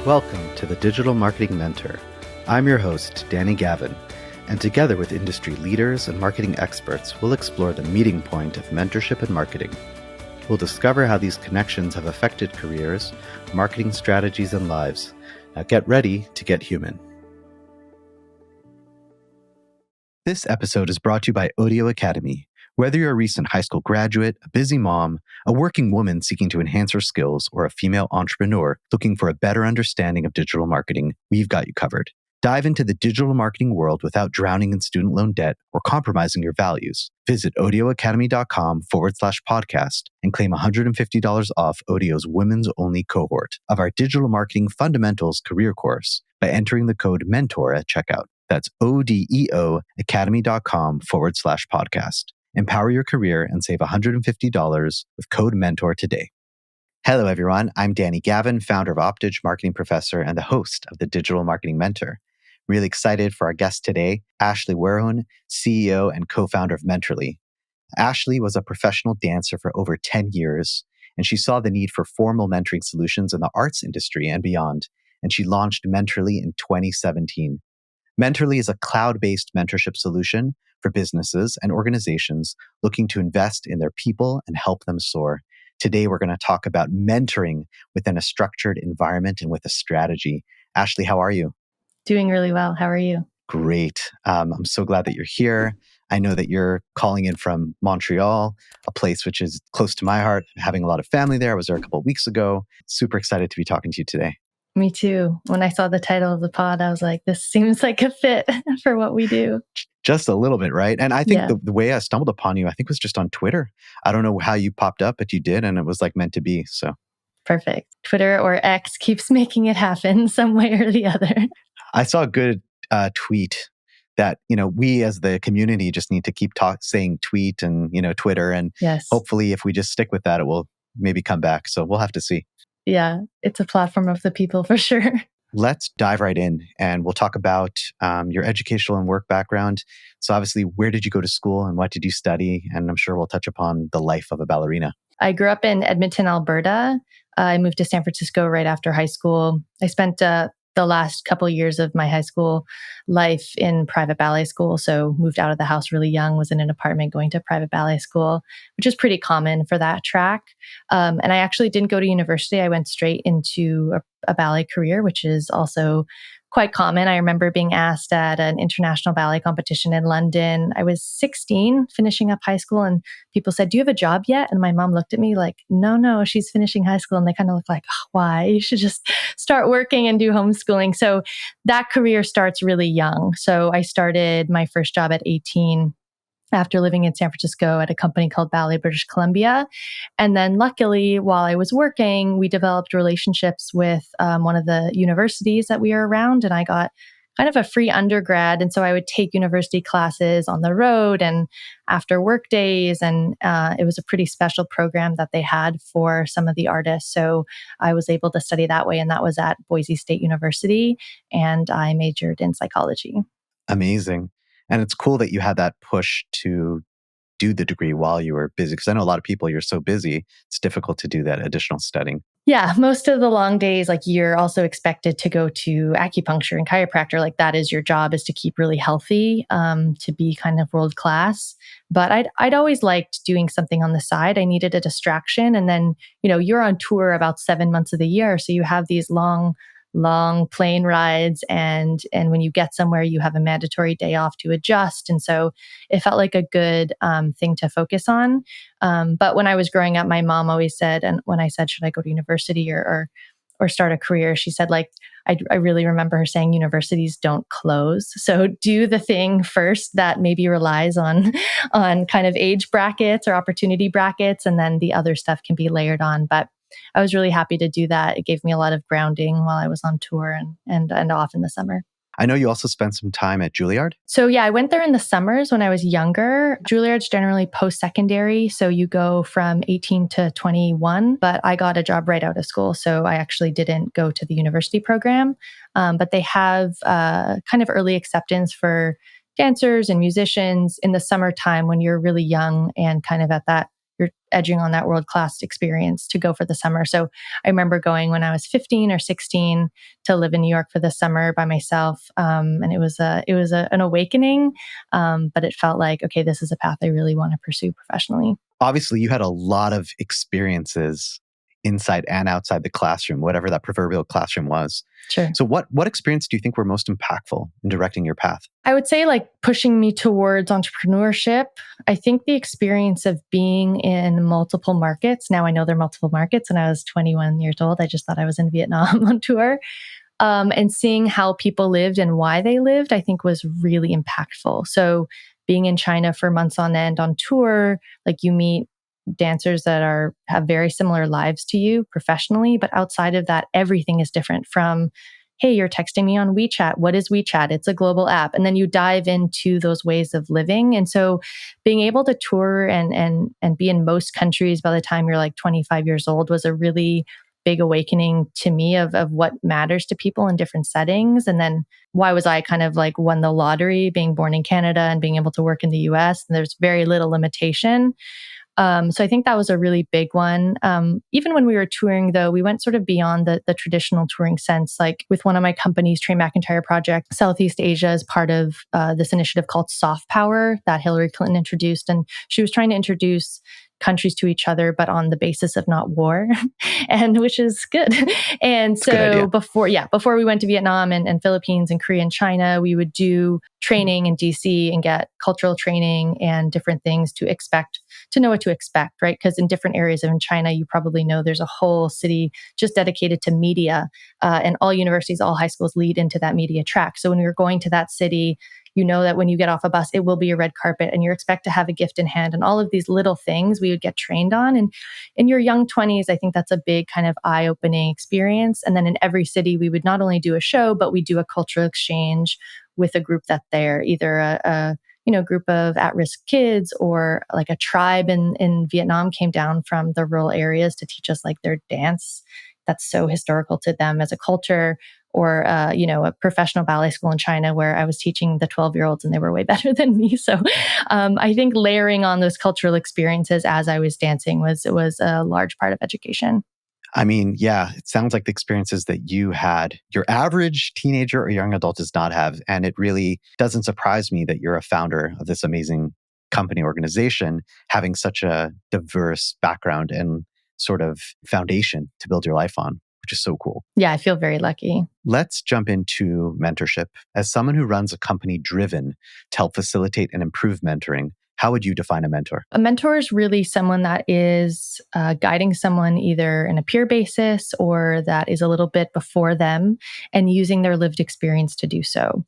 Welcome to the Digital Marketing Mentor. I'm your host, Danny Gavin, and together with industry leaders and marketing experts, we'll explore the meeting point of mentorship and marketing. We'll discover how these connections have affected careers, marketing strategies, and lives. Now get ready to get human. This episode is brought to you by Audio Academy. Whether you're a recent high school graduate, a busy mom, a working woman seeking to enhance her skills, or a female entrepreneur looking for a better understanding of digital marketing, we've got you covered. Dive into the digital marketing world without drowning in student loan debt or compromising your values. Visit audioacademy.com/podcast and claim $150 off Audio's women's only cohort of our Digital Marketing Fundamentals career course by entering the code MENTOR at checkout. That's odeoacademy.com/podcast. Empower your career and save $150 with code MENTOR today. Hello, everyone. I'm Danny Gavin, founder of Optage, marketing professor, and the host of the Digital Marketing Mentor. Really excited for our guest today, Ashley Werhun, CEO and co-founder of Mentorly. Ashley was a professional dancer for over 10 years, and she saw the need for formal mentoring solutions in the arts industry and beyond, and she launched Mentorly in 2017. Mentorly is a cloud-based mentorship solution for businesses and organizations looking to invest in their people and help them soar. Today, we're going to talk about mentoring within a structured environment and with a strategy. Ashley, how are you? Doing really well. How are you? Great. I'm so glad that you're here. I know that you're calling in from Montreal, a place which is close to my heart. I'm having a lot of family there. I was there a couple of weeks ago. Super excited to be talking to you today. Me too. When I saw the title of the pod, I was like, this seems like a fit for what we do. Just a little bit, right? And I think the way I stumbled upon you, I think was just on Twitter. I don't know how you popped up, but you did, and it was like meant to be. So perfect. Twitter or X keeps making it happen some way or the other. I saw a good tweet that, we as the community just need to keep saying tweet and, Twitter. And hopefully if we just stick with that, it will maybe come back. So we'll have to see. Yeah, it's a platform of the people for sure. Let's dive right in and we'll talk about your educational and work background. So obviously, where did you go to school and what did you study? And I'm sure we'll touch upon the life of a ballerina. I grew up in Edmonton, Alberta. I moved to San Francisco right after high school. I spent the last couple of years of my high school life in private ballet school. So moved out of the house really young, was in an apartment going to private ballet school, which is pretty common for that track. And I actually didn't go to university. I went straight into a ballet career, which is also quite common. I remember being asked at an international ballet competition in London. I was 16, finishing up high school, and people said, "Do you have a job yet?" And my mom looked at me like, no, she's finishing high school. And they kind of looked like, "Oh, why? You should just start working and do homeschooling." So that career starts really young. So I started my first job at 18 after living in San Francisco at a company called Ballet British Columbia. And then luckily, while I was working, we developed relationships with one of the universities that we were around, and I got kind of a free undergrad. And so I would take university classes on the road and after work days. And it was a pretty special program that they had for some of the artists. So I was able to study that way. And that was at Boise State University. And I majored in psychology. Amazing. And it's cool that you had that push to do the degree while you were busy. Because I know a lot of people, you're so busy, it's difficult to do that additional studying. Yeah, most of the long days, like you're also expected to go to acupuncture and chiropractor. Like that is your job, is to keep really healthy, to be kind of world class. But I'd always liked doing something on the side. I needed a distraction. And then, you're on tour about 7 months of the year. So you have these long plane rides. And when you get somewhere, you have a mandatory day off to adjust. And so it felt like a good thing to focus on. But when I was growing up, my mom always said, and when I said, should I go to university or start a career? She said, I really remember her saying, universities don't close. So do the thing first that maybe relies on kind of age brackets or opportunity brackets. And then the other stuff can be layered on. But I was really happy to do that. It gave me a lot of grounding while I was on tour and off in the summer. I know you also spent some time at Juilliard. So yeah, I went there in the summers when I was younger. Juilliard's generally post-secondary. So you go from 18 to 21, but I got a job right out of school. So I actually didn't go to the university program. But they have kind of early acceptance for dancers and musicians in the summertime when you're really young and kind of at that you're edging on that world-class experience to go for the summer. So I remember going when I was 15 or 16 to live in New York for the summer by myself. And it was an awakening, but it felt like, okay, this is a path I really want to pursue professionally. Obviously, you had a lot of experiences inside and outside the classroom, whatever that proverbial classroom was. Sure. So what experience do you think were most impactful in directing your path? I would say like pushing me towards entrepreneurship. I think the experience of being in multiple markets. Now I know there are multiple markets, and I was 21 years old. I just thought I was in Vietnam on tour. And seeing how people lived and why they lived, I think was really impactful. So being in China for months on end on tour, like you meet dancers that have very similar lives to you professionally, but outside of that, everything is different from, hey, you're texting me on WeChat. What is WeChat? It's a global app. And then you dive into those ways of living. And so being able to tour and be in most countries by the time you're like 25 years old was a really big awakening to me of what matters to people in different settings. And then why was I kind of like won the lottery being born in Canada and being able to work in the US? And there's very little limitation. So I think that was a really big one. Even when we were touring, though, we went sort of beyond the traditional touring sense. Like with one of my companies, Trey McIntyre Project, Southeast Asia is part of this initiative called Soft Power that Hillary Clinton introduced. And she was trying to introduce countries to each other, but on the basis of not war, and which is good. And so before we went to Vietnam and Philippines and Korea and China, we would do training in DC and get cultural training and different things to know what to expect, right? Because in different areas of in China, you probably know there's a whole city just dedicated to media, and all universities, all high schools lead into that media track. So when we were going to that city, you know that when you get off a bus, it will be a red carpet and you're expected to have a gift in hand, and all of these little things we would get trained on. And in your young 20s, I think that's a big kind of eye-opening experience. And then in every city, we would not only do a show, but we do a cultural exchange with a group that they're either a group of at-risk kids or like a tribe in Vietnam came down from the rural areas to teach us like their dance that's so historical to them as a culture, or a professional ballet school in China where I was teaching the 12-year-olds and they were way better than me. So I think layering on those cultural experiences as I was dancing was a large part of education. I mean, yeah, it sounds like the experiences that you had, your average teenager or young adult does not have. And it really doesn't surprise me that you're a founder of this amazing company organization, having such a diverse background and sort of foundation to build your life on, which is so cool. Yeah, I feel very lucky. Let's jump into mentorship. As someone who runs a company driven to help facilitate and improve mentoring, how would you define a mentor? A mentor is really someone that is guiding someone either in a peer basis or that is a little bit before them and using their lived experience to do so.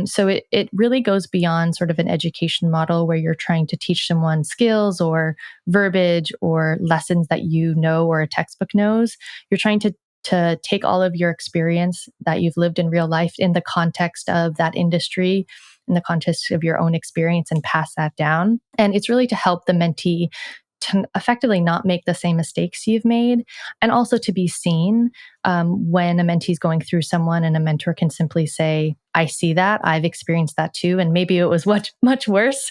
So it really goes beyond sort of an education model where you're trying to teach someone skills or verbiage or lessons that you know or a textbook knows. You're trying to take all of your experience that you've lived in real life in the context of that industry, in the context of your own experience, and pass that down. And it's really to help the mentee to effectively not make the same mistakes you've made, and also to be seen when a mentee is going through someone and a mentor can simply say, I see that, I've experienced that too, and maybe it was much, much worse.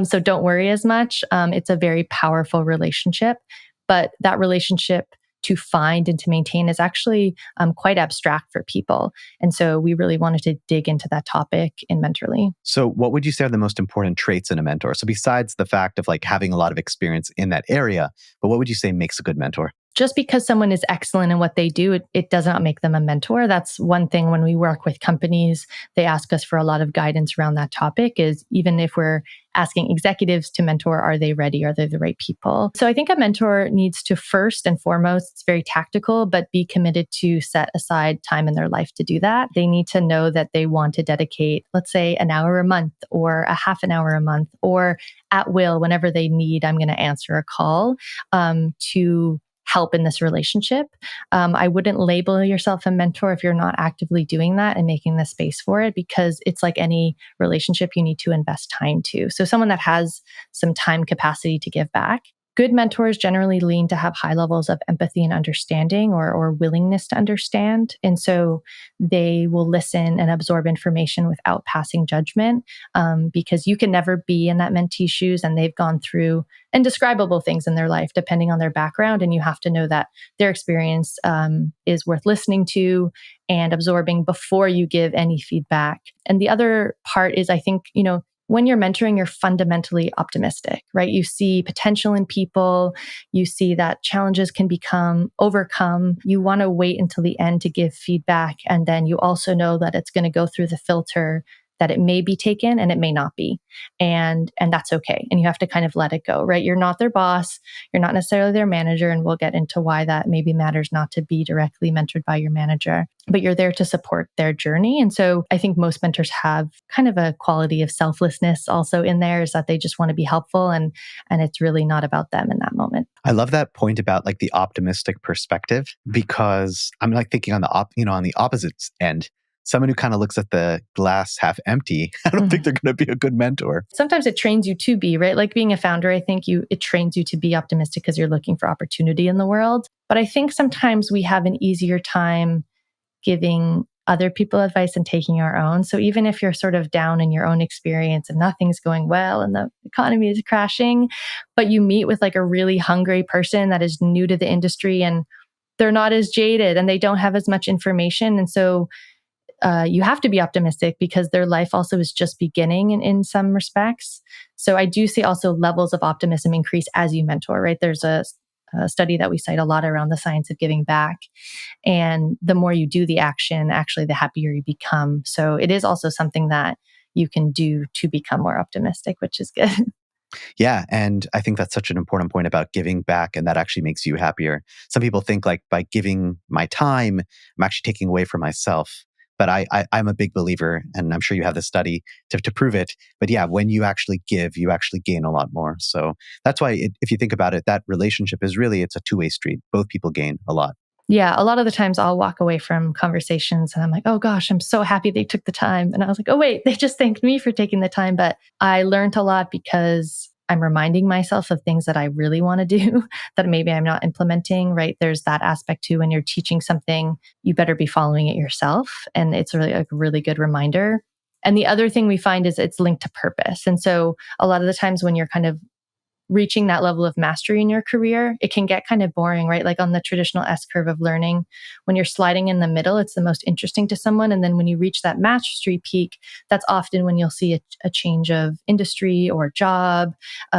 So don't worry as much. It's a very powerful relationship, but that relationship to find and to maintain is actually quite abstract for people. And so we really wanted to dig into that topic in Mentorly. So what would you say are the most important traits in a mentor? So besides the fact of like having a lot of experience in that area, but what would you say makes a good mentor? Just because someone is excellent in what they do, it does not make them a mentor. That's one thing when we work with companies, they ask us for a lot of guidance around that topic, is even if we're asking executives to mentor, are they ready? Are they the right people? So I think a mentor needs to first and foremost, it's very tactical, but be committed to set aside time in their life to do that. They need to know that they want to dedicate, let's say, an hour a month or a half an hour a month, or at will, whenever they need, I'm going to answer a call to help in this relationship. I wouldn't label yourself a mentor if you're not actively doing that and making the space for it, because it's like any relationship, you need to invest time to. So someone that has some time capacity to give back, Good mentors generally lean to have high levels of empathy and understanding or willingness to understand. And so they will listen and absorb information without passing judgment, because you can never be in that mentee's shoes, and they've gone through indescribable things in their life, depending on their background. And you have to know that their experience is worth listening to and absorbing before you give any feedback. And the other part is, I think, when you're mentoring, you're fundamentally optimistic, right? You see potential in people. You see that challenges can become overcome. You want to wait until the end to give feedback. And then you also know that it's going to go through the filter that it may be taken and it may not be. And that's okay. And you have to kind of let it go, right? You're not their boss. You're not necessarily their manager. And we'll get into why that maybe matters not to be directly mentored by your manager, but you're there to support their journey. And so I think most mentors have kind of a quality of selflessness also in there, is that they just want to be helpful, and it's really not about them in that moment. I love that point about like the optimistic perspective, because I'm like thinking on the on the opposite end. Someone who kind of looks at the glass half empty, I don't think they're going to be a good mentor. Sometimes it trains you to be, right? Like being a founder, I think it trains you to be optimistic because you're looking for opportunity in the world. But I think sometimes we have an easier time giving other people advice and taking our own. So even if you're sort of down in your own experience and nothing's going well and the economy is crashing, but you meet with like a really hungry person that is new to the industry and they're not as jaded and they don't have as much information. And so you have to be optimistic because their life also is just beginning in some respects. So I do see also levels of optimism increase as you mentor, right? There's a study that we cite a lot around the science of giving back. And the more you do the action, actually, the happier you become. So it is also something that you can do to become more optimistic, which is good. Yeah. And I think that's such an important point about giving back, and that actually makes you happier. Some people think like by giving my time, I'm actually taking away from myself. But I'm a big believer, and I'm sure you have the study to prove it. But yeah, when you actually give, you actually gain a lot more. So that's why if you think about it, that relationship is really, it's a two-way street. Both people gain a lot. Yeah, a lot of the times I'll walk away from conversations and I'm like, oh gosh, I'm so happy they took the time. And I was like, oh wait, they just thanked me for taking the time. But I learned a lot because I'm reminding myself of things that I really want to do that maybe I'm not implementing, right? There's that aspect too. When you're teaching something, you better be following it yourself. And it's really a really good reminder. And the other thing we find is it's linked to purpose. And so a lot of the times when you're kind of reaching that level of mastery in your career, it can get kind of boring, right? Like on the traditional S curve of learning, when you're sliding in the middle, it's the most interesting to someone. And then when you reach that mastery peak, that's often when you'll see a change of industry or job,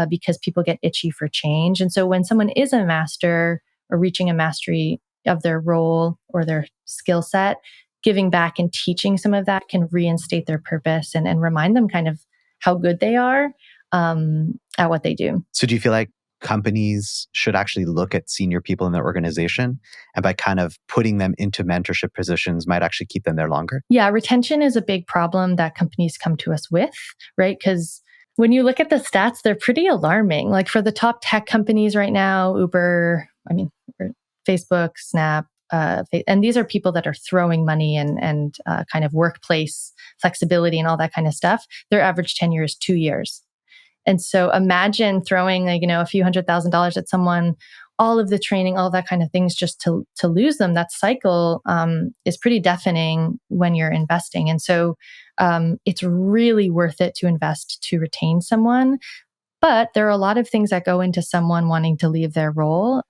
because people get itchy for change. And so when someone is a master or reaching a mastery of their role or their skill set, giving back and teaching some of that can reinstate their purpose and remind them kind of how good they are at what they do. So do you feel like companies should actually look at senior people in their organization, and by kind of putting them into mentorship positions might actually keep them there longer? Yeah, retention is a big problem that companies come to us with, right? Because when you look at the stats, they're pretty alarming. Like for the top tech companies right now, Uber, Facebook, Snap, and these are people that are throwing money and kind of workplace flexibility and all that kind of stuff. Their average tenure is 2 years. And so imagine throwing a few $100,000 at someone, all of the training, all of that kind of things just to lose them. That cycle is pretty deafening when you're investing. And so it's really worth it to invest to retain someone. But there are a lot of things that go into someone wanting to leave their role.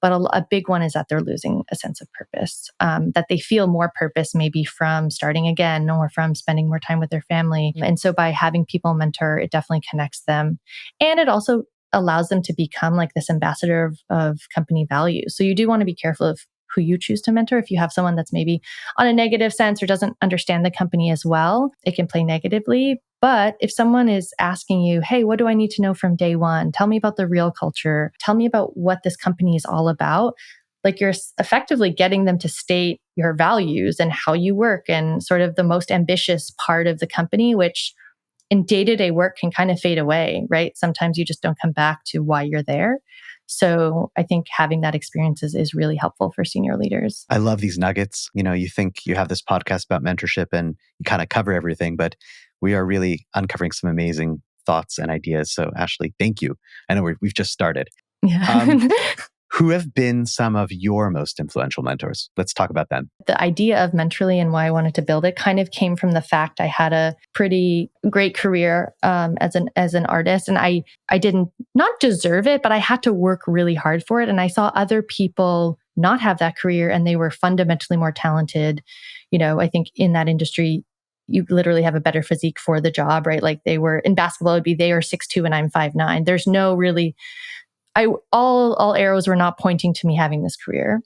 But a big one is that they're losing a sense of purpose, that they feel more purpose maybe from starting again or from spending more time with their family. And so by having people mentor, it definitely connects them. And it also allows them to become like this ambassador of company values. So you do want to be careful of who you choose to mentor. If you have someone that's maybe on a negative sense or doesn't understand the company as well, it can play negatively. But if someone is asking you, hey, what do I need to know from day one? Tell me about the real culture. Tell me about what this company is all about. Like you're effectively getting them to state your values and how you work and sort of the most ambitious part of the company, which in day-to-day work can kind of fade away, right? Sometimes you just don't come back to why you're there. So I think having that experience is really helpful for senior leaders. I love these nuggets. You think you have this podcast about mentorship and you kind of cover everything, but we are really uncovering some amazing thoughts and ideas. So Ashley, thank you. I know we've just started. Yeah. Who have been some of your most influential mentors? Let's talk about them. The idea of Mentorly and why I wanted to build it kind of came from the fact I had a pretty great career as an artist, and I didn't not deserve it, but I had to work really hard for it. And I saw other people not have that career, and they were fundamentally more talented. I think in that industry, you literally have a better physique for the job, right? Like they were in basketball, it'd be they are 6'2" and I'm 5'9". There's no really all arrows were not pointing to me having this career.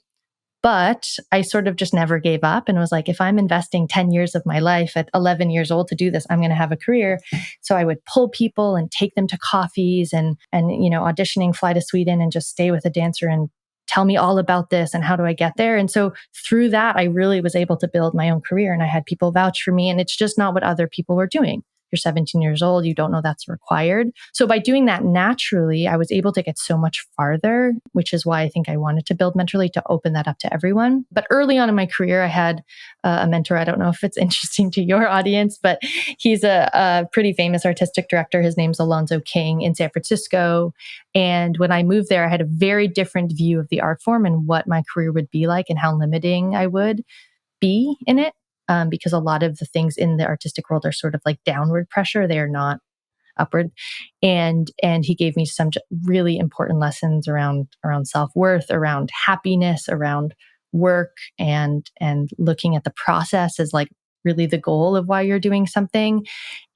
But I sort of just never gave up and was like, if I'm investing 10 years of my life at 11 years old to do this, I'm going to have a career. So I would pull people and take them to coffees and auditioning, fly to Sweden and just stay with a dancer and tell me all about this and how do I get there? And so through that, I really was able to build my own career and I had people vouch for me, and it's just not what other people were doing. You're 17 years old, you don't know that's required. So by doing that naturally, I was able to get so much farther, which is why I think I wanted to build Mentorly, to open that up to everyone. But early on in my career, I had a mentor. I don't know if it's interesting to your audience, but he's a pretty famous artistic director. His name's Alonzo King in San Francisco. And when I moved there, I had a very different view of the art form and what my career would be like and how limiting I would be in it. Because a lot of the things in the artistic world are sort of like downward pressure. They are not upward. And he gave me some really important lessons around self-worth, around happiness, around work, and looking at the process as like really the goal of why you're doing something.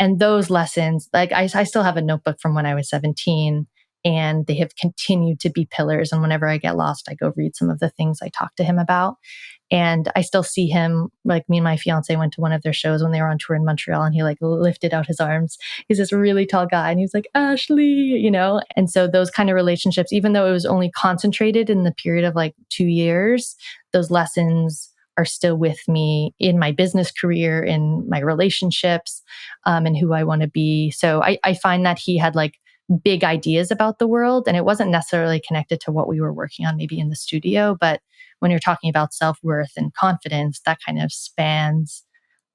And those lessons, like I still have a notebook from when I was 17, and they have continued to be pillars. And whenever I get lost, I go read some of the things I talked to him about. And I still see him, like me and my fiance went to one of their shows when they were on tour in Montreal, and he like lifted out his arms. He's this really tall guy and he's like, Ashley, And so those kind of relationships, even though it was only concentrated in the period of like 2 years, those lessons are still with me in my business career, in my relationships, and who I want to be. So I find that he had like big ideas about the world, and it wasn't necessarily connected to what we were working on maybe in the studio, but when you're talking about self-worth and confidence, that kind of spans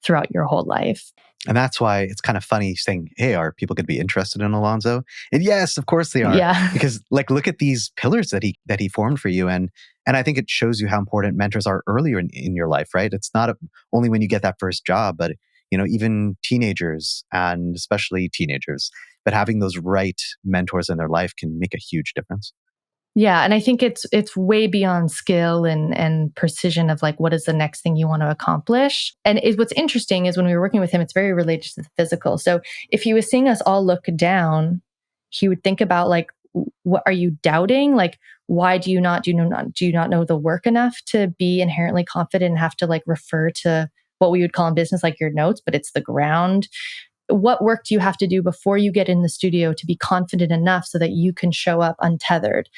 throughout your whole life. And that's why it's kind of funny saying, hey, are people going to be interested in Alonzo? And yes, of course they are. Yeah. Because like, look at these pillars that he formed for you. And I think it shows you how important mentors are earlier in your life, right? It's not only when you get that first job, but even teenagers, and especially teenagers, but having those right mentors in their life can make a huge difference. Yeah. And I think it's way beyond skill and precision of like, what is the next thing you want to accomplish? And what's interesting is when we were working with him, it's very related to the physical. So if he was seeing us all look down, he would think about like, what are you doubting? Like, why do you not know the work enough to be inherently confident and have to like refer to what we would call in business, like your notes, but it's the ground. What work do you have to do before you get in the studio to be confident enough so that you can show up untethered?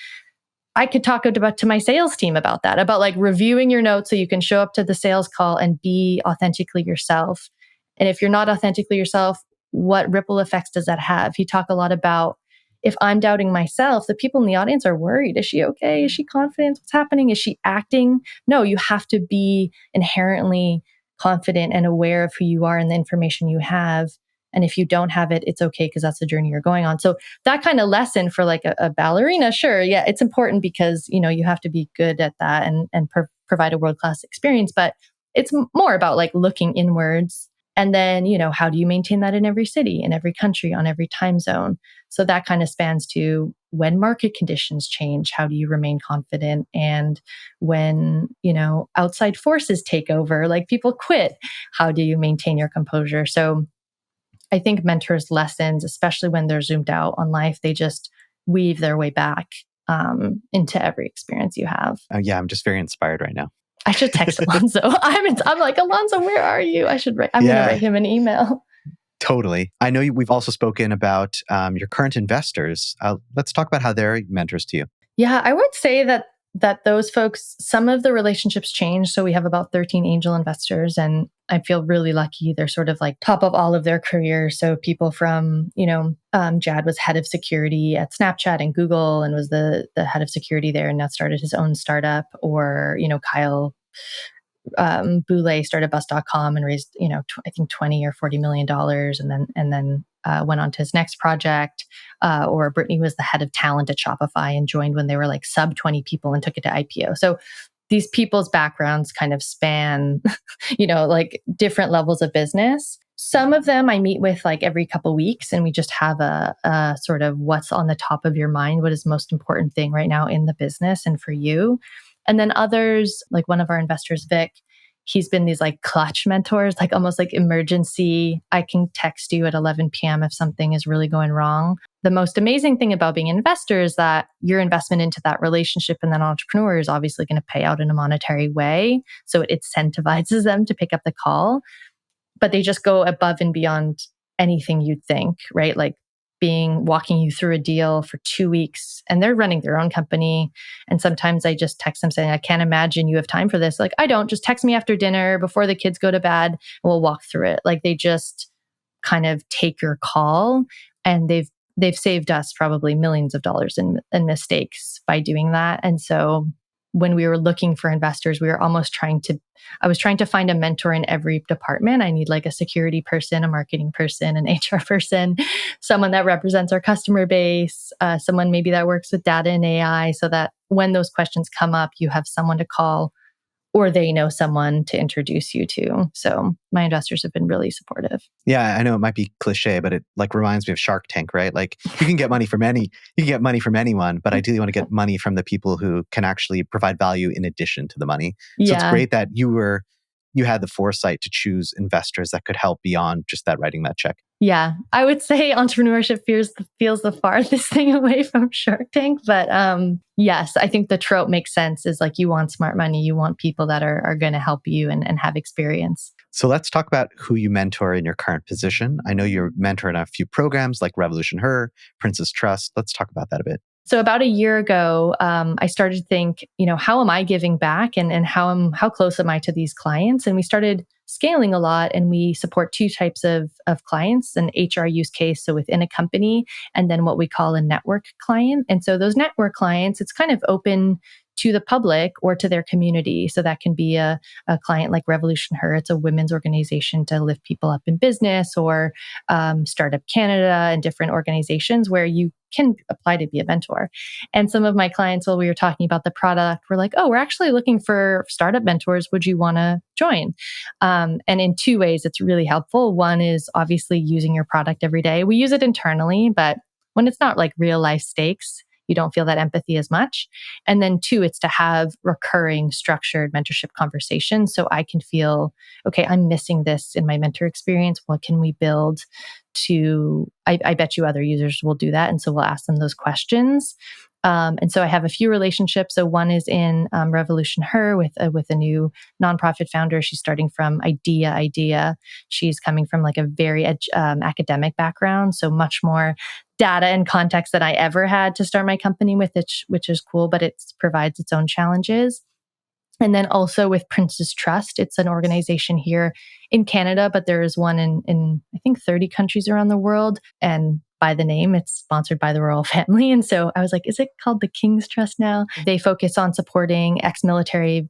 I could talk to my sales team about that, about like reviewing your notes so you can show up to the sales call and be authentically yourself. And if you're not authentically yourself, what ripple effects does that have? He talked a lot about, if I'm doubting myself, the people in the audience are worried. Is she okay? Is she confident? What's happening? Is she acting? No, you have to be inherently confident and aware of who you are and the information you have. And if you don't have it, it's okay because that's the journey you're going on. So that kind of lesson for like a ballerina, sure. Yeah, it's important because, you have to be good at that and provide a world-class experience. But it's more about like looking inwards. And then, how do you maintain that in every city, in every country, on every time zone? So that kind of spans to when market conditions change, how do you remain confident? And when, outside forces take over, like people quit, how do you maintain your composure? So I think mentors' lessons, especially when they're zoomed out on life, they just weave their way back into every experience you have. Yeah, I'm just very inspired right now. I should text Alonzo. I'm like, Alonzo, where are you? I'm going to write him an email. Totally. I know we've also spoken about your current investors. Let's talk about how they're mentors to you. Yeah, I would say that those folks, some of the relationships change. So we have about 13 angel investors, and I feel really lucky. They're sort of like top of all of their careers. So people from, Jad was head of security at Snapchat and Google and was the head of security there and now started his own startup. Or, Kyle Boulay started Bus.com and raised, I think $20 or $40 million, and then went on to his next project. Or Brittany was the head of talent at Shopify and joined when they were like sub 20 people and took it to IPO. So these people's backgrounds kind of span, like different levels of business. Some of them I meet with like every couple of weeks, and we just have a sort of what's on the top of your mind, what is the most important thing right now in the business and for you. And then others, like one of our investors, Vic, he's been these like clutch mentors, like almost like emergency. I can text you at 11 p.m. if something is really going wrong. The most amazing thing about being an investor is that your investment into that relationship and that entrepreneur is obviously going to pay out in a monetary way. So it incentivizes them to pick up the call, but they just go above and beyond anything you'd think, right? Like walking you through a deal for 2 weeks, and they're running their own company. And sometimes I just text them saying, I can't imagine you have time for this. Like, I don't, just text me after dinner before the kids go to bed and we'll walk through it. Like they just kind of take your call, and they've saved us probably millions of dollars in mistakes by doing that. And so when we were looking for investors, I was trying to find a mentor in every department. I need like a security person, a marketing person, an HR person, someone that represents our customer base, someone maybe that works with data and AI, so that when those questions come up, you have someone to call or they know someone to introduce you to. So my investors have been really supportive. Yeah, I know it might be cliche, but it like reminds me of Shark Tank, right? Like you can get money from anyone, but ideally you want to get money from the people who can actually provide value in addition to the money. So it's great that you had the foresight to choose investors that could help beyond just that writing that check. Yeah, I would say entrepreneurship feels the farthest thing away from Shark Tank. But yes, I think the trope makes sense, is like you want smart money, you want people that are going to help you and have experience. So let's talk about who you mentor in your current position. I know you're mentoring a few programs like Revolution Her, Princess Trust. Let's talk about that a bit. So about a year ago, I started to think, how am I giving back, and how close am I to these clients? And we started scaling a lot, and we support two types of clients: an HR use case, so within a company, and then what we call a network client. And so those network clients, it's kind of open to the public or to their community. So that can be a client like Revolution Her. It's a women's organization to lift people up in business, or Startup Canada and different organizations where you can apply to be a mentor. And some of my clients, while we were talking about the product, were like, oh, we're actually looking for startup mentors. Would you want to join? And in two ways, it's really helpful. One is obviously using your product every day. We use it internally, but when it's not like real life stakes, you don't feel that empathy as much. And then two, it's to have recurring structured mentorship conversations. So I can feel, okay, I'm missing this in my mentor experience. What can we build to, I bet you other users will do that. And so we'll ask them those questions. And so I have a few relationships. So one is in Revolution Her with a new nonprofit founder. She's starting from idea. She's coming from like a very academic background, so much more data and context than I ever had to start my company with, which is cool, but it provides its own challenges. And then also with Princess Trust, it's an organization here in Canada, but there is one in I think 30 countries around the world. And by the name, it's sponsored by the royal family. And so I was like, is it called the King's Trust now? They focus on supporting ex-military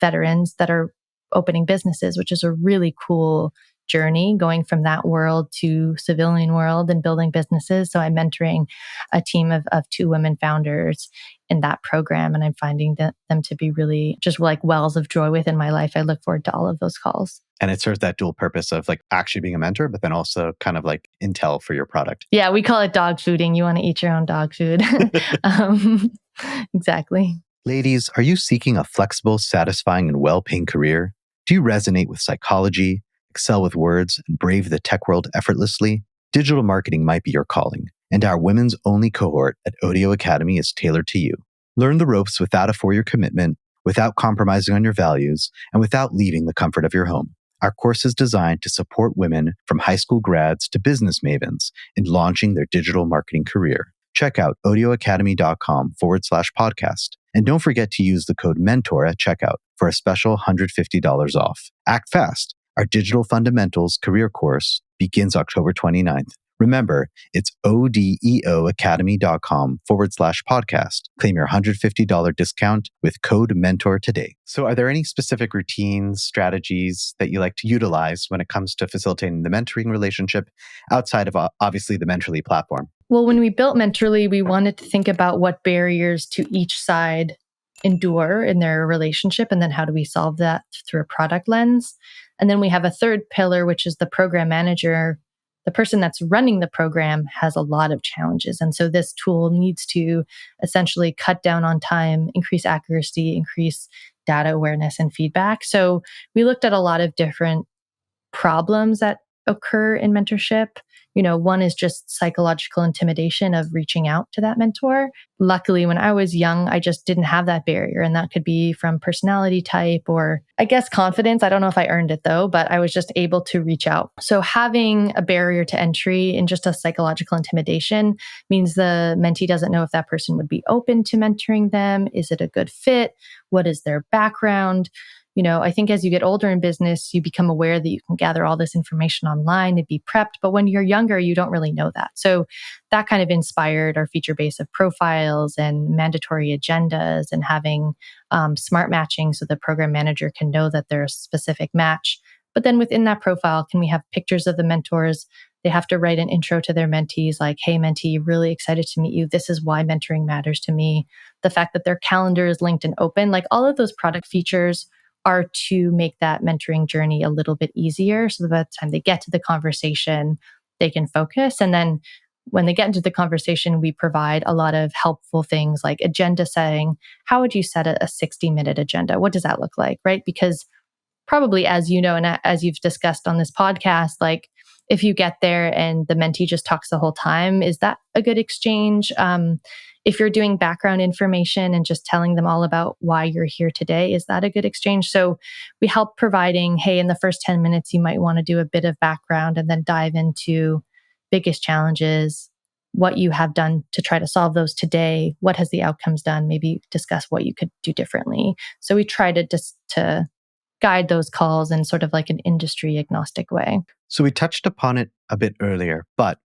veterans that are opening businesses, which is a really cool journey, going from that world to civilian world and building businesses. So I'm mentoring a team of two women founders in that program. And I'm finding them to be really just like wells of joy within my life. I look forward to all of those calls. And it serves that dual purpose of like actually being a mentor, but then also kind of like intel for your product. Yeah, we call it dog fooding. You want to eat your own dog food. Exactly. Ladies, are you seeking a flexible, satisfying, and well-paying career? Do you resonate with psychology, excel with words, and brave the tech world effortlessly? Digital marketing might be your calling, and our women's only cohort at Odeo Academy is tailored to you. Learn the ropes without a 4-year commitment, without compromising on your values, and without leaving the comfort of your home. Our course is designed to support women from high school grads to business mavens in launching their digital marketing career. Check out audioacademy.com/podcast. And don't forget to use the code MENTOR at checkout for a special $150 off. Act fast. Our Digital Fundamentals career course begins October 29th. Remember, it's odeoacademy.com/podcast. Claim your $150 discount with code MENTOR today. So are there any specific routines, strategies that you like to utilize when it comes to facilitating the mentoring relationship outside of obviously the Mentorly platform? Well, when we built Mentorly, we wanted to think about what barriers to each side endure in their relationship, and then how do we solve that through a product lens. And then we have a third pillar, which is the program manager. The person that's running the program has a lot of challenges. And so this tool needs to essentially cut down on time, increase accuracy, increase data awareness and feedback. So we looked at a lot of different problems that occur in mentorship. One is just psychological intimidation of reaching out to that mentor. Luckily, when I was young, I just didn't have that barrier. And that could be from personality type or, I guess, confidence. I don't know if I earned it though, but I was just able to reach out. So having a barrier to entry in just a psychological intimidation means the mentee doesn't know if that person would be open to mentoring them. Is it a good fit? What is their background? I think as you get older in business, you become aware that you can gather all this information online and be prepped. But when you're younger, you don't really know that. So that kind of inspired our feature base of profiles and mandatory agendas and having smart matching so the program manager can know that they're a specific match. But then within that profile, can we have pictures of the mentors? They have to write an intro to their mentees like, hey, mentee, really excited to meet you. This is why mentoring matters to me. The fact that their calendar is linked and open, like all of those product features are to make that mentoring journey a little bit easier. So that by the time they get to the conversation, they can focus. And then when they get into the conversation, we provide a lot of helpful things like agenda setting. How would you set a 60-minute agenda? What does that look like, right? Because probably, as you know, and as you've discussed on this podcast, like if you get there and the mentee just talks the whole time, is that a good exchange? If you're doing background information and just telling them all about why you're here today, is that a good exchange? So we help providing, hey, in the first 10 minutes, you might want to do a bit of background and then dive into biggest challenges, what you have done to try to solve those today, what has the outcomes done, maybe discuss what you could do differently. So we try to just to guide those calls in sort of like an industry agnostic way. So we touched upon it a bit earlier, but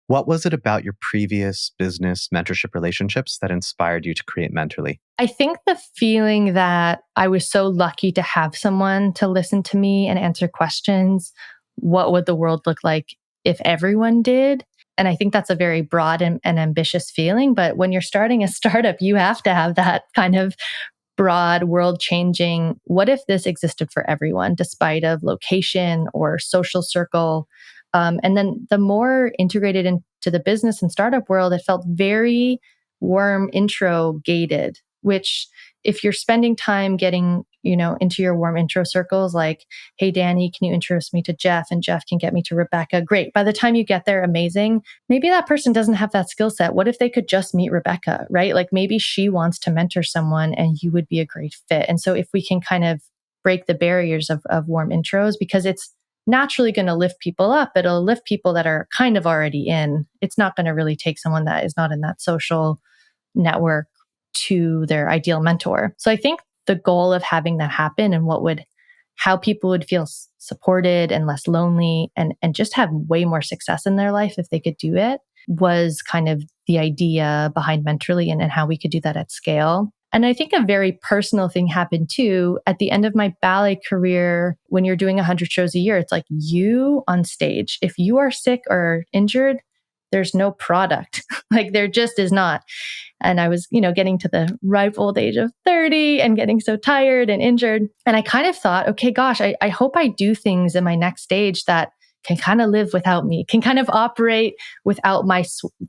what was it about your previous business mentorship relationships that inspired you to create Mentorly? I think the feeling that I was so lucky to have someone to listen to me and answer questions. What would the world look like if everyone did? And I think that's a very broad and ambitious feeling. But when you're starting a startup, you have to have that kind of broad, world-changing, what if this existed for everyone, despite of location or social circle? And then the more integrated into the business and startup world, it felt very warm intro gated, which if you're spending time getting, into your warm intro circles, like, hey, Danny, can you introduce me to Jeff? And Jeff can get me to Rebecca. Great. By the time you get there, amazing. Maybe that person doesn't have that skill set. What if they could just meet Rebecca, right? Like maybe she wants to mentor someone and you would be a great fit. And so if we can kind of break the barriers of warm intros, because it's naturally going to lift people up. It'll lift people that are kind of already in. It's not going to really take someone that is not in that social network to their ideal mentor. So I think the goal of having that happen and how people would feel supported and less lonely and just have way more success in their life if they could do it was kind of the idea behind Mentorly and how we could do that at scale. And I think a very personal thing happened too. At the end of my ballet career, when you're doing 100 shows a year, it's like you on stage. If you are sick or injured, there's no product. Like there just is not. And I was, getting to the ripe old age of 30 and getting so tired and injured. And I kind of thought, okay, gosh, I hope I do things in my next stage that can kind of live without me, can kind of operate without my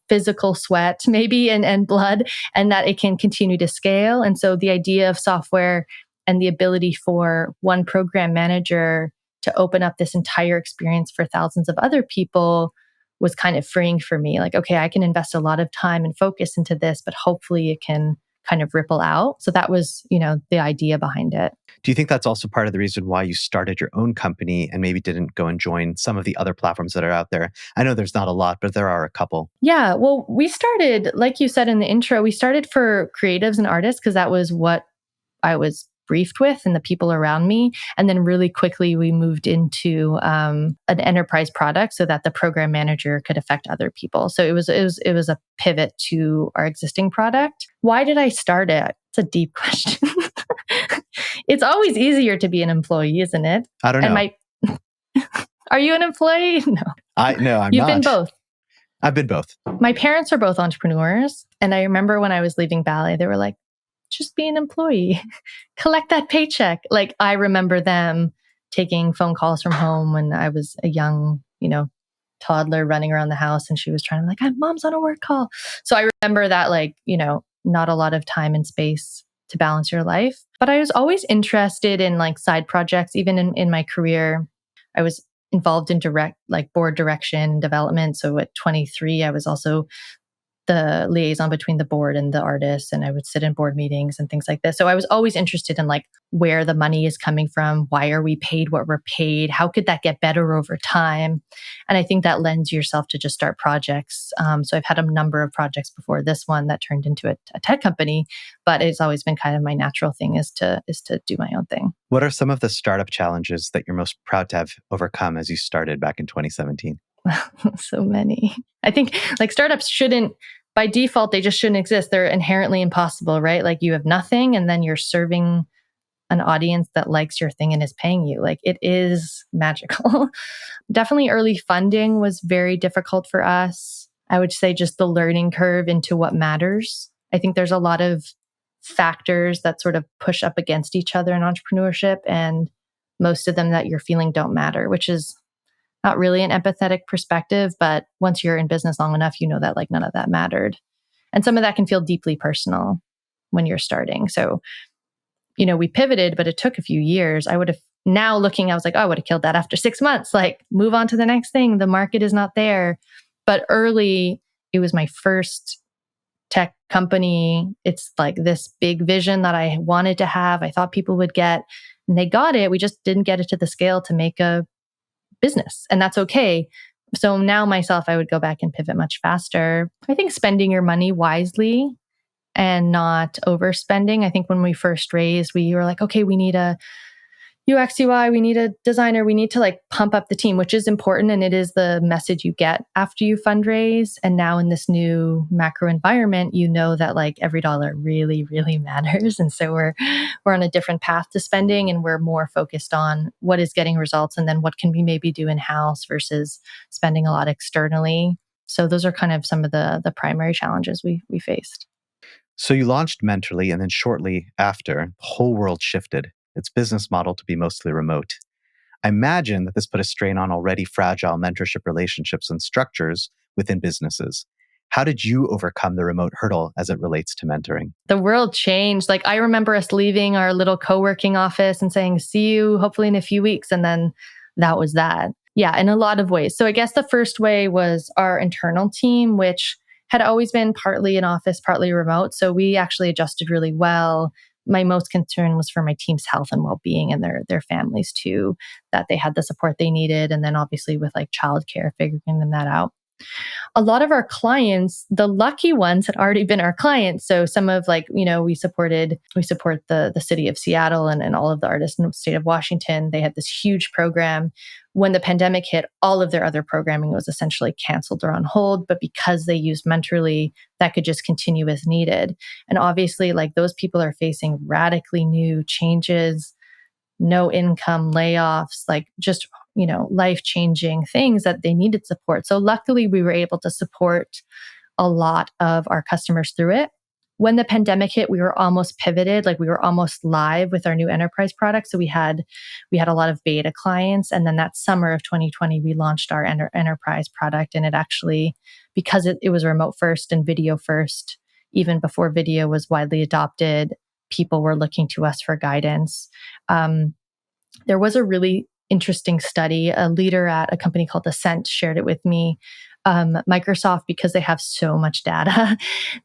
physical sweat, maybe, and blood, and that it can continue to scale. And so the idea of software and the ability for one program manager to open up this entire experience for thousands of other people was kind of freeing for me. Like, okay, I can invest a lot of time and focus into this, but hopefully it can kind of ripple out. So that was, the idea behind it. Do you think that's also part of the reason why you started your own company and maybe didn't go and join some of the other platforms that are out there? I know there's not a lot, but there are a couple. Yeah, well, we started, like you said in the intro, we started for creatives and artists because that was what I was briefed with and the people around me. And then really quickly, we moved into an enterprise product so that the program manager could affect other people. So it was a pivot to our existing product. Why did I start it? It's a deep question. It's always easier to be an employee, isn't it? I don't know. Are you an employee? No. No, I'm not. You've been both. I've been both. My parents are both entrepreneurs. And I remember when I was leaving ballet, they were like, just be an employee, collect that paycheck. Like I remember them taking phone calls from home when I was a young, toddler running around the house, and she was trying to mom's on a work call. So I remember that not a lot of time and space to balance your life. But I was always interested in side projects. Even in my career, I was involved in board direction development. So at 23, I was also the liaison between the board and the artists, and I would sit in board meetings and things like this. So I was always interested in where the money is coming from, why are we paid what we're paid, how could that get better over time? And I think that lends yourself to just start projects. So I've had a number of projects before this one that turned into a tech company, but it's always been kind of my natural thing is to do my own thing. What are some of the startup challenges that you're most proud to have overcome as you started back in 2017? So many. I think startups by default, they just shouldn't exist. They're inherently impossible, right? You have nothing and then you're serving an audience that likes your thing and is paying you. It is magical. Definitely early funding was very difficult for us. I would say just the learning curve into what matters. I think there's a lot of factors that sort of push up against each other in entrepreneurship, and most of them that you're feeling don't matter, which is not really an empathetic perspective, but once you're in business long enough, you know that none of that mattered. And some of that can feel deeply personal when you're starting. So, we pivoted, but it took a few years. I was like, oh, I would have killed that after 6 months. Move on to the next thing. The market is not there. But early, it was my first tech company. It's this big vision that I wanted to have. I thought people would get, and they got it. We just didn't get it to the scale to make a business, and that's okay. So now myself, I would go back and pivot much faster. I think spending your money wisely and not overspending. I think when we first raised, we were like, okay, we need a UX, UI, we need a designer, we need to pump up the team, which is important. And it is the message you get after you fundraise. And now in this new macro environment, that every dollar really, really matters. And so we're on a different path to spending, and we're more focused on what is getting results and then what can we maybe do in-house versus spending a lot externally. So those are kind of some of the primary challenges we faced. So you launched Mentorly, and then shortly after, the whole world shifted its business model to be mostly remote. I imagine that this put a strain on already fragile mentorship relationships and structures within businesses. How did you overcome the remote hurdle as it relates to mentoring? The world changed. I remember us leaving our little co-working office and saying, see you hopefully in a few weeks. And then that was that. Yeah, in a lot of ways. So I guess the first way was our internal team, which had always been partly in office, partly remote. So we actually adjusted really well. My most concern was for my team's health and well-being and their families too, that they had the support they needed. And then obviously with childcare, figuring them that out. A lot of our clients, the lucky ones, had already been our clients. So some of we support the city of Seattle and all of the artists in the state of Washington. They had this huge program. When the pandemic hit, all of their other programming was essentially canceled or on hold. But because they used Mentorly, that could just continue as needed. And obviously, those people are facing radically new changes, no income, layoffs, just life-changing things that they needed support. So luckily, we were able to support a lot of our customers through it. When the pandemic hit, we were almost pivoted, we were almost live with our new enterprise product. So we had a lot of beta clients. And then that summer of 2020, we launched our enterprise product. And it actually, because it was remote first and video first, even before video was widely adopted, people were looking to us for guidance. There was a really interesting study. A leader at a company called Ascent shared it with me. Microsoft, because they have so much data,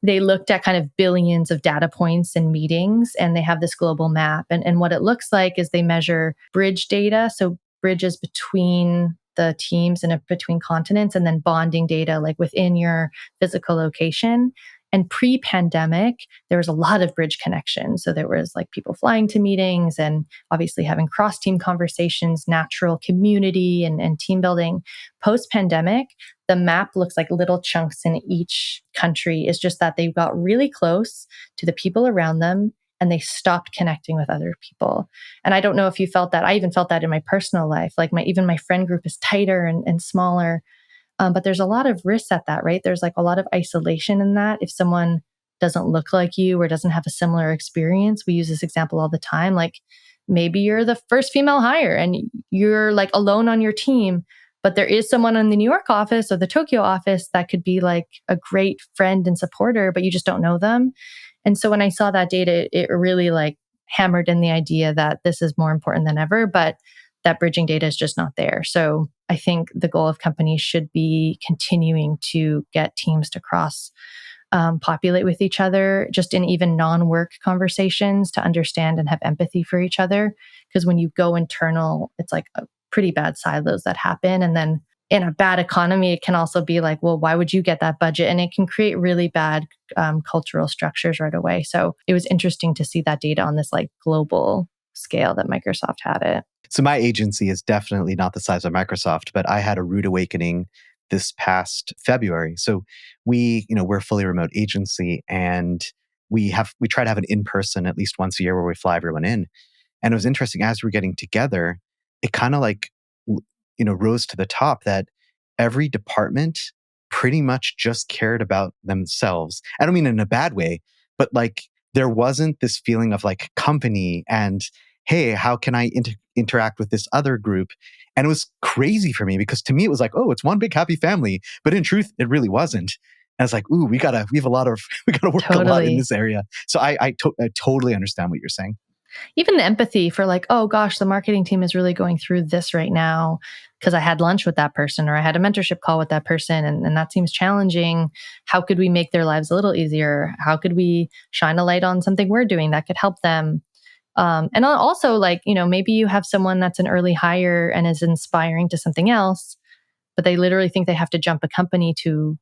they looked at kind of billions of data points and meetings, and they have this global map. And what it looks like is they measure bridge data, so bridges between the teams and between continents, and then bonding data within your physical location. And pre-pandemic, there was a lot of bridge connections. So there was like people flying to meetings and obviously having cross-team conversations, natural community and team building. Post-pandemic, the map looks like little chunks in each country. It's just that they got really close to the people around them and they stopped connecting with other people. And I don't know if you felt that. I even felt that in my personal life. Like even my friend group is tighter and smaller. But there's a lot of risks at that, right? There's like a lot of isolation in that. If someone doesn't look like you or doesn't have a similar experience, we use this example all the time. Like maybe you're the first female hire and you're like alone on your team, but there is someone in the New York office or the Tokyo office that could be like a great friend and supporter, but you just don't know them. And so when I saw that data, it really like hammered in the idea that this is more important than ever, but that bridging data is just not there. So I think the goal of companies should be continuing to get teams to cross populate with each other, just in even non-work conversations to understand and have empathy for each other. Because when you go internal, it's like a pretty bad silos that happen. And then in a bad economy, it can also be like, well, why would you get that budget? And it can create really bad cultural structures right away. So it was interesting to see that data on this like global scale that Microsoft had it. So my agency is definitely not the size of Microsoft, but I had a rude awakening this past February. So we're a fully remote agency, and we try to have an in-person at least once a year where we fly everyone in. And it was interesting as we're getting together, it kind of like rose to the top that every department pretty much just cared about themselves. I don't mean in a bad way, but like there wasn't this feeling of like company and hey, how can I interact with this other group? And it was crazy for me because to me it was like, oh, it's one big happy family. But in truth, it really wasn't. And it's like, ooh, we have a lot of, we gotta work a lot in this area. So I totally understand what you're saying. Even the empathy for like, oh gosh, the marketing team is really going through this right now because I had lunch with that person or I had a mentorship call with that person and that seems challenging. How could we make their lives a little easier? How could we shine a light on something we're doing that could help them? And also like, maybe you have someone that's an early hire and is inspiring to something else, but they literally think they have to jump a company to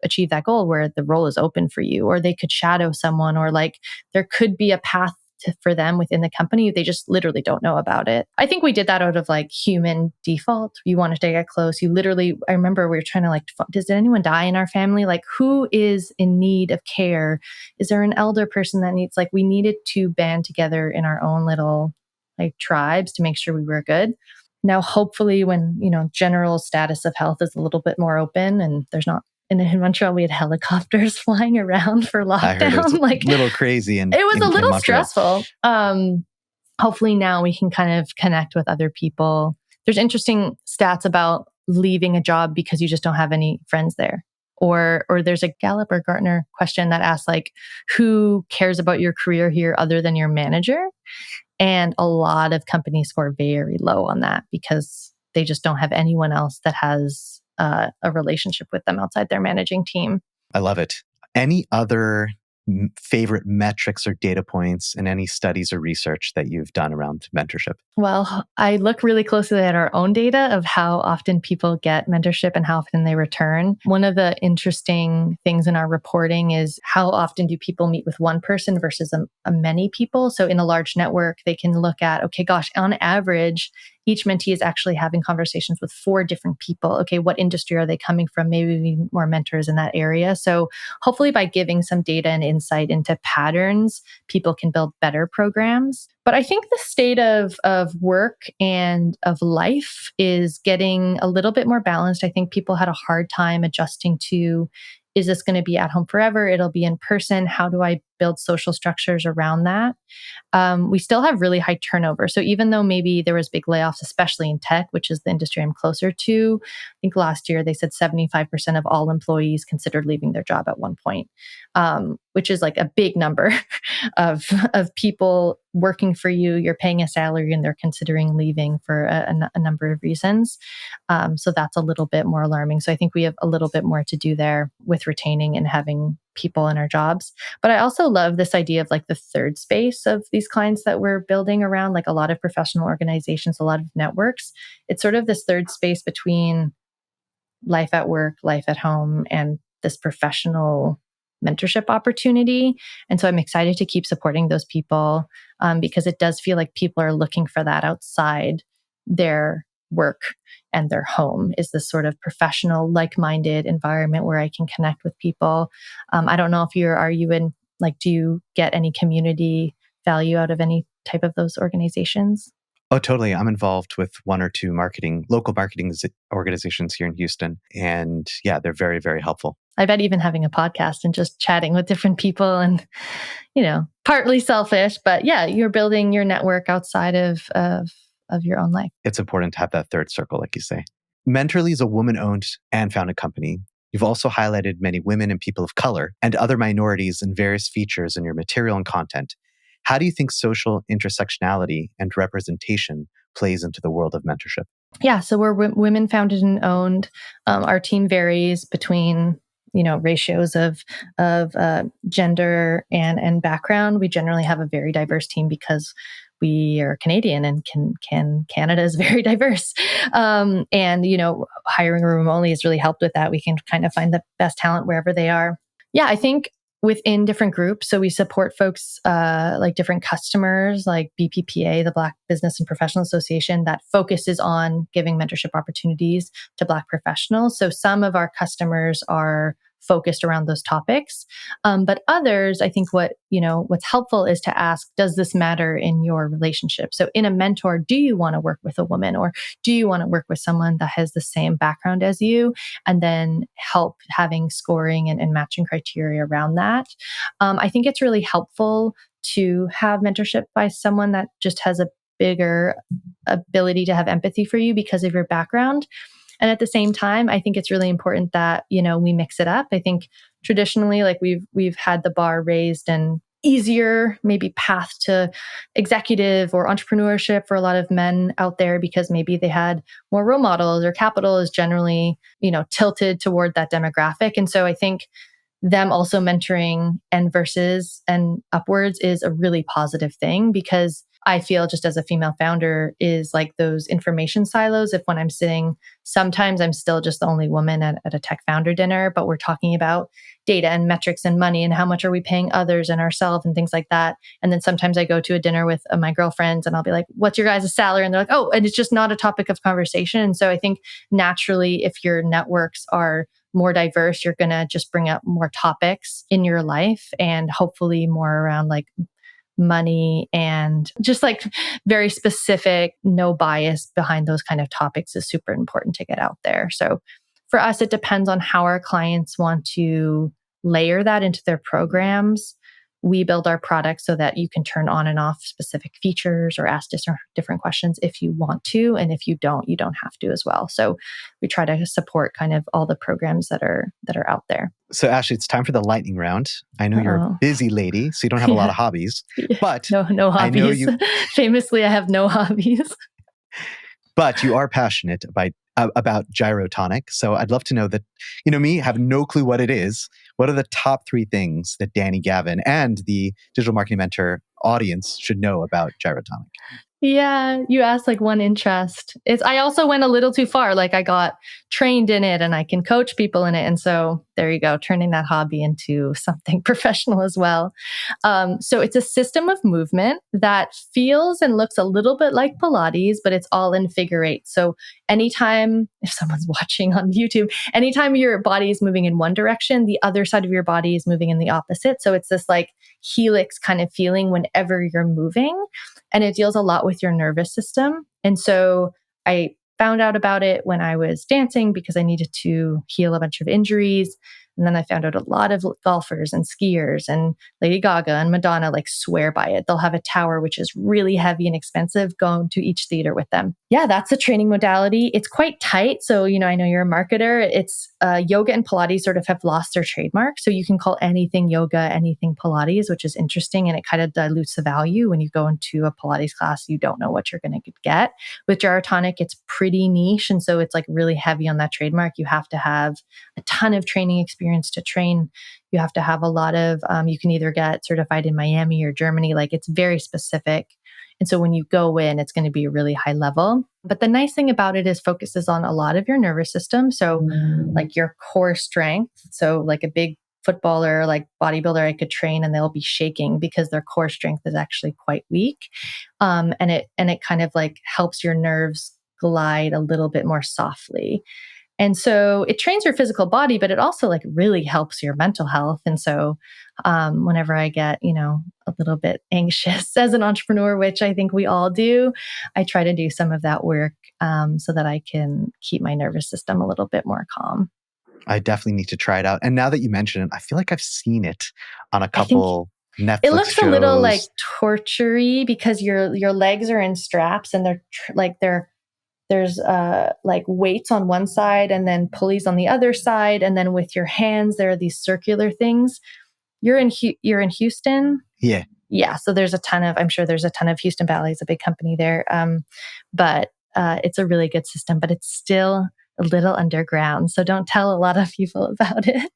achieve that goal where the role is open for you, or they could shadow someone, or like there could be a path for them within the company. They just literally don't know about it. I think we did that out of like human default. You wanted to get close. I remember we were trying to like, does anyone die in our family? Like who is in need of care? Is there an elder person that needs, like we needed to band together in our own little like tribes to make sure we were good. Now, hopefully when, general status of health is a little bit more open and there's not, in Montreal, we had helicopters flying around for lockdown. I heard it was like a little crazy. And it was a little stressful. Hopefully now we can kind of connect with other people. There's interesting stats about leaving a job because you just don't have any friends there. Or there's a Gallup or Gartner question that asks like, who cares about your career here other than your manager? And a lot of companies score very low on that because they just don't have anyone else that has a relationship with them outside their managing team. I love it. Any other favorite metrics or data points in any studies or research that you've done around mentorship? Well, I look really closely at our own data of how often people get mentorship and how often they return. One of the interesting things in our reporting is how often do people meet with one person versus a many people. So in a large network, they can look at, okay, gosh, on average, each mentee is actually having conversations with 4 different people. Okay, what industry are they coming from? Maybe we need more mentors in that area. So hopefully by giving some data and insight into patterns, people can build better programs. But I think the state of work and of life is getting a little bit more balanced. I think people had a hard time adjusting to, is this going to be at home forever? It'll be in person. How do I build social structures around that? We still have really high turnover. So even though maybe there was big layoffs, especially in tech, which is the industry I'm closer to, I think last year they said 75% of all employees considered leaving their job at one point, which is like a big number of people working for you. You're paying a salary and they're considering leaving for a number of reasons. So that's a little bit more alarming. So I think we have a little bit more to do there with retaining and having people in our jobs. But I also love this idea of like the third space of these clients that we're building around, like a lot of professional organizations, a lot of networks. It's sort of this third space between life at work, life at home, and this professional mentorship opportunity. And so I'm excited to keep supporting those people because it does feel like people are looking for that outside their work and their home, is this sort of professional, like-minded environment where I can connect with people. I don't know if are you in, like, do you get any community value out of any type of those organizations? Oh, totally. I'm involved with one or two local marketing organizations here in Houston. And yeah, they're very, very helpful. I bet even having a podcast and just chatting with different people and, partly selfish, but yeah, you're building your network outside of your own life. It's important to have that third circle, like you say. Mentorly is a woman-owned and founded company. You've also highlighted many women and people of color and other minorities in various features in your material and content. How do you think social intersectionality and representation plays into the world of mentorship? Yeah, so we're women founded and owned. Our team varies between ratios of gender and background. We generally have a very diverse team because we are Canadian and Canada is very diverse. And hiring remotely has really helped with that. We can kind of find the best talent wherever they are. Yeah, I think within different groups. So we support folks like different customers like BPPA, the Black Business and Professional Association, that focuses on giving mentorship opportunities to Black professionals. So some of our customers are focused around those topics. But others, I think what's helpful is to ask, does this matter in your relationship? So in a mentor, do you want to work with a woman, or do you want to work with someone that has the same background as you? And then help having scoring and matching criteria around that. I think it's really helpful to have mentorship by someone that just has a bigger ability to have empathy for you because of your background. And at the same time, I think it's really important that, we mix it up. I think traditionally, like we've had the bar raised and easier maybe path to executive or entrepreneurship for a lot of men out there because maybe they had more role models, or capital is generally, tilted toward that demographic. And so I think them also mentoring and versus and upwards is a really positive thing, because I feel, just as a female founder, is like those information silos. If when I'm sitting, sometimes I'm still just the only woman at a tech founder dinner, but we're talking about data and metrics and money and how much are we paying others and ourselves and things like that. And then sometimes I go to a dinner with my girlfriends and I'll be like, what's your guys' salary? And they're like, oh, and it's just not a topic of conversation. And so I think naturally, if your networks are more diverse, you're going to just bring up more topics in your life, and hopefully more around like money and just like very specific, no bias behind those kind of topics is super important to get out there. So for us, it depends on how our clients want to layer that into their programs. We build our products so that you can turn on and off specific features or ask different questions if you want to. And if you don't have to as well. So we try to support kind of all the programs that are out there. So Ashley, it's time for the lightning round. I know you're a busy lady, so you don't have a lot of hobbies, but no hobbies. I know you... Famously, I have no hobbies. But you are passionate about gyrotonic. So I'd love to know that, me, have no clue what it is. What are the top 3 things that Danny Gavin and the Digital Marketing Mentor audience should know about gyrotonic? Yeah, you asked like one interest. I also went a little too far. Like I got trained in it and I can coach people in it. And so there you go, turning that hobby into something professional as well. So it's a system of movement that feels and looks a little bit like Pilates, but it's all in figure 8. So anytime, if someone's watching on YouTube, anytime your body is moving in one direction, the other side of your body is moving in the opposite. So it's this like helix kind of feeling whenever you're moving. And it deals a lot with your nervous system. And so I found out about it when I was dancing because I needed to heal a bunch of injuries. And then I found out a lot of golfers and skiers and Lady Gaga and Madonna like swear by it. They'll have a tower, which is really heavy and expensive, going to each theater with them. Yeah, that's the training modality. It's quite tight. So, I know you're a marketer. It's yoga and Pilates sort of have lost their trademark. So you can call anything yoga, anything Pilates, which is interesting. And it kind of dilutes the value. When you go into a Pilates class, you don't know what you're going to get. With gyrotonic, it's pretty niche. And so it's like really heavy on that trademark. You have to have a ton of training experience to train. You have to have a lot of, you can either get certified in Miami or Germany. Like it's very specific. And so when you go in, it's going to be a really high level. But the nice thing about it is focuses on a lot of your nervous system. So like your core strength. So like a big footballer, like bodybuilder I could train, and they'll be shaking because their core strength is actually quite weak. And it kind of like helps your nerves glide a little bit more softly. And so it trains your physical body, but it also like really helps your mental health. And so whenever I get, a little bit anxious as an entrepreneur, which I think we all do, I try to do some of that work so that I can keep my nervous system a little bit more calm. I definitely need to try it out. And now that you mention it, I feel like I've seen it on a I think couple Netflix it looks shows. a little like torture-y because your legs are in straps and there's like weights on one side and then pulleys on the other side, and then with your hands there are these circular things. You're in Houston. Yeah. So I'm sure there's a ton of Houston Ballet is a big company there. But it's a really good system, but it's still a little underground. So don't tell a lot of people about it.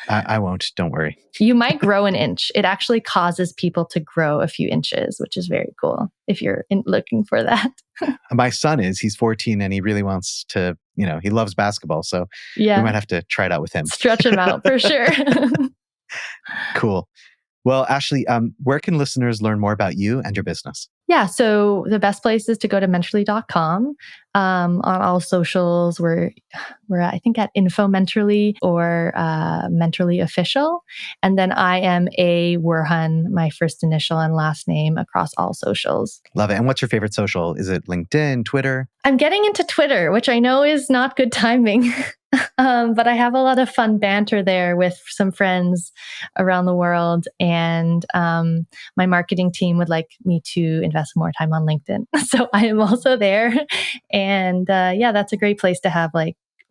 I won't. Don't worry. You might grow an inch. It actually causes people to grow a few inches, which is very cool if you're looking for that. My son he's 14 and he really wants to, he loves basketball. So we might have to try it out with him. Stretch him out for sure. Cool. Well, Ashley, where can listeners learn more about you and your business? Yeah, so the best place is to go to mentorly.com. On all socials, we're I think at InfoMentorly or Mentorly Official. And then I am a Werhun, my first initial and last name across all socials. Love it. And what's your favorite social? Is it LinkedIn, Twitter? I'm getting into Twitter, which I know is not good timing. But I have a lot of fun banter there with some friends around the world. And my marketing team would like me to invest more time on LinkedIn. So I am also there. And that's a great place to have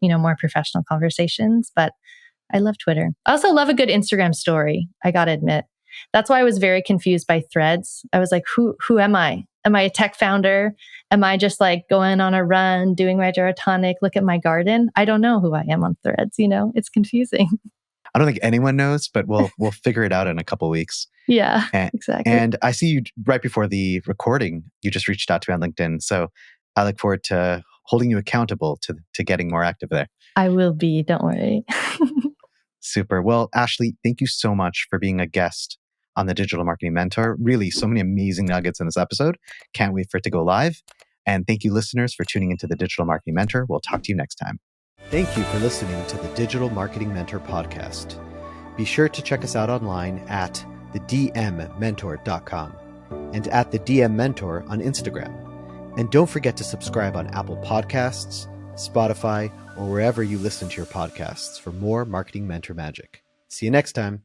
more professional conversations. But I love Twitter. I also love a good Instagram story, I got to admit. That's why I was very confused by Threads. I was like, who am I? Am I a tech founder? Am I just like going on a run, doing my gyrotonic, look at my garden? I don't know who I am on Threads, It's confusing. I don't think anyone knows, but we'll figure it out in a couple of weeks. Yeah, exactly. And I see you right before the recording, you just reached out to me on LinkedIn. So I look forward to holding you accountable to getting more active there. I will be, don't worry. Super. Well, Ashley, thank you so much for being a guest on the Digital Marketing Mentor. Really, so many amazing nuggets in this episode. Can't wait for it to go live. And thank you, listeners, for tuning into the Digital Marketing Mentor. We'll talk to you next time. Thank you for listening to the Digital Marketing Mentor podcast. Be sure to check us out online at thedmmentor.com and at the DM Mentor on Instagram. And don't forget to subscribe on Apple Podcasts, Spotify, or wherever you listen to your podcasts for more marketing mentor magic. See you next time.